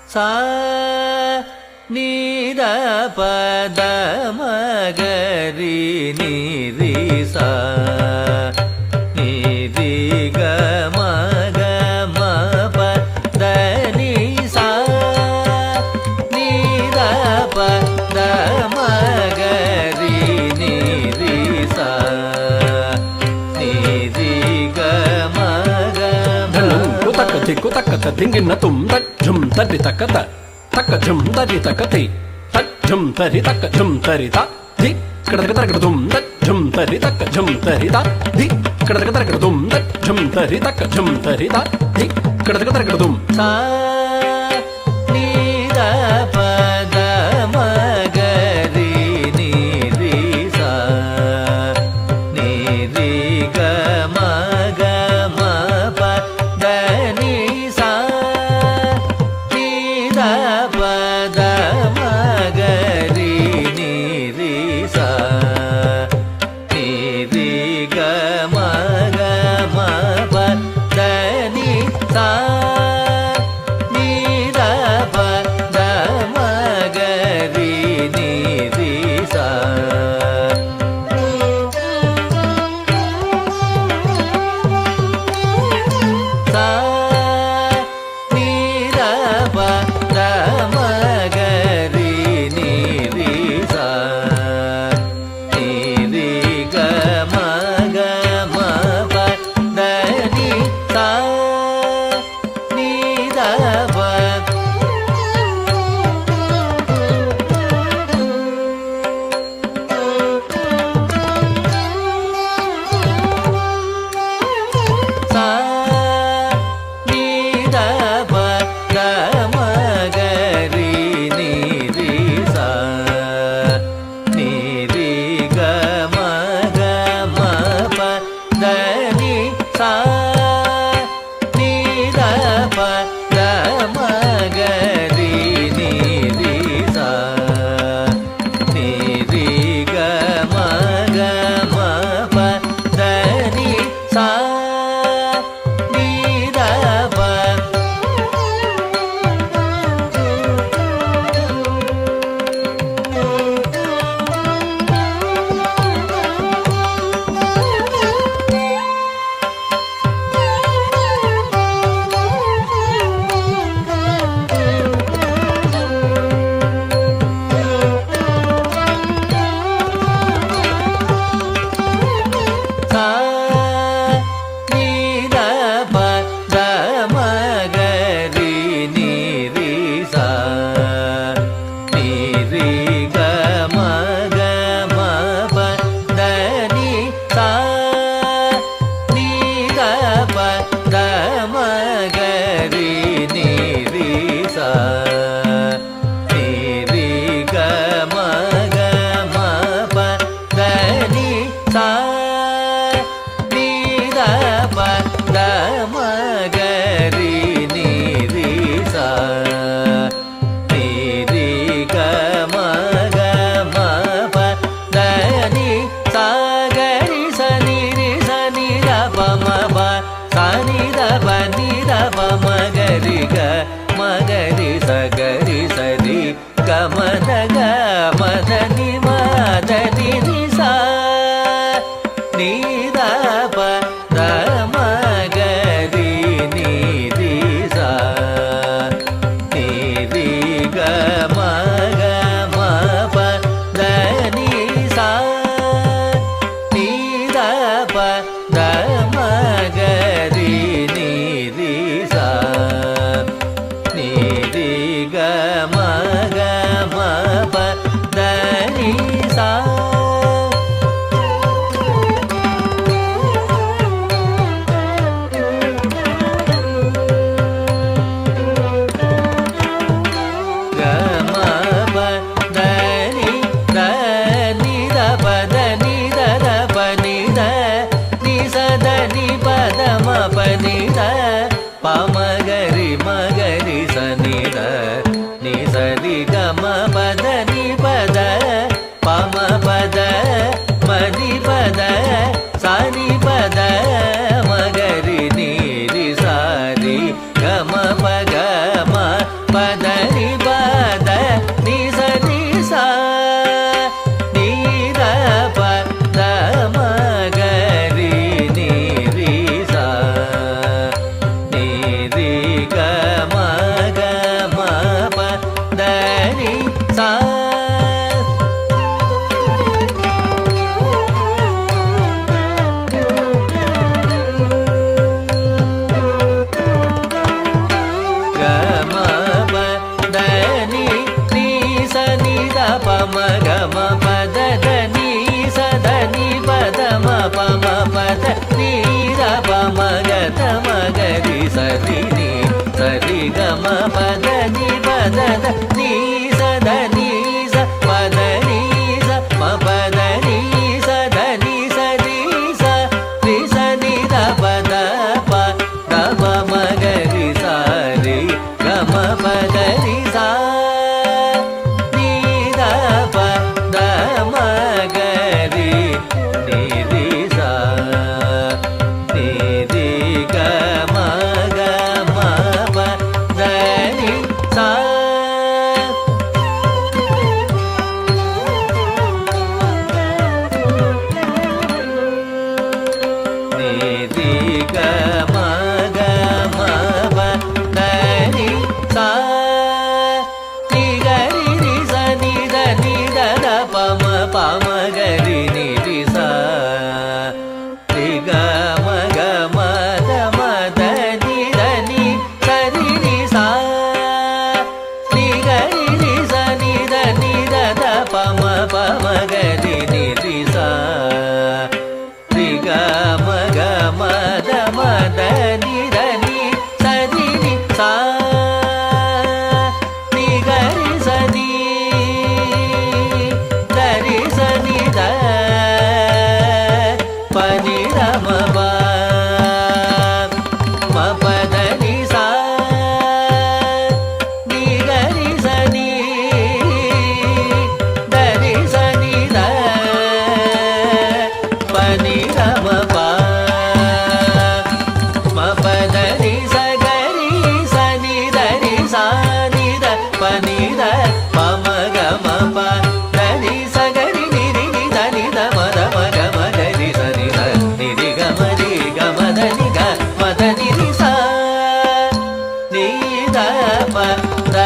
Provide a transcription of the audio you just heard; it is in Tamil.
சா நீத பத மகரி நீரி சா நீரி க மக மப தனி சா நீத பத மகரி நீரி சா நீரி க மக திக்கு தக்கத்த திங்கின தும் தஜ்ஜும் தரி தக்கத்த தக்கஜும் தரி தக்கதி தஜ்ஜும் தரி தக்கஜும் தரி த தி கடதக தரகதும் தஜ்ஜும் தரி தக்கஜும் தரி த தி கடதக தரகதும் தஜ்ஜும் தரி தக்கஜும் தரி த தி கடதக தரகதும் சா நீத பத மகரி நீரி சா நீரி க மக மப தனி சா நீத பத மகரி நீரி சா நீரி க மக மப தனி சா நீத பத மகரி நீரி சா சா நீத பத மகரி நீரி சா நீரி க மக மப தனி சா நீத பத சா நீத பத மகரி நீரி சா நீரி க மக மப தனி சா நீத பத மகரி நீரி சா நீரி க மக மப தனி சா நீத பத சா நீத பத மகரி நீரி சா நீரி க மக மப தனி சா நீத பத மகரி நீரி சா நீரி க மக மப தனி சா நீத பத மகரி நீரி சா நீரி க மக மப தனி சா கரி ச நீரி ச நீத ப மப ச நீத ப நீத ப மகரி க மகரி ச கரி ச ரி க மத க மத நி மத நி ரி சா நீத பத மகரி நீரி சா நீரி க மக மப தனி சா நீத பத மகரி நீரி சா நீரி க மக மப தனி சா க மப தனி தனி த பத நி த ர ப நி த நி ச த நி பத மப நி த ப மகரி மகரி ச நி த நி ச ரி க மப த நி பத ப ம பத ம நி பத ச நி பத மகரி நீரி சா ரி க ம ப க ம பத పద నీ రప మగత మగరి సరి ని సరి గమ పద ని పద నీ సద నీ స పద నీ స మ పద నీ సద నీ సరి స రి స ని ద పద ప ద ప మగరి సరి గమ పద రి స ని ద ప ద మగరి ని రి స ని రి గ మ గ మ ప ద ని స ని రి గ మ గ మ ప ద ని స ని గ రి రి స ని ద ని ద ద ప మ ప మ గ రి ని రి స రి గ మ గ మ ద మ ద ని ద ని స రి ని స ని గ రి రి స ని ద ని ద ద ప మ ప మ గ రి ని రి స రి గ మ గ మ ద మ ద ని ద ని స రి ని స ని గ రి స ని ద రి స ని ద ప ని ద మ ప మ ప ద ని స ని గ రి స ని ద రి స ని ద ప ని ద మ ప మ ప ద ని స గ రి స ని ద రి స ని ద ప ని ద ప మ గ మ ప ద ని స గ రి ని రి ని ద ని ద మ ద మ గ మ గ రి స ని ద ని రి గ మ ద ని గ మ ద ని రి స ని ద ప ద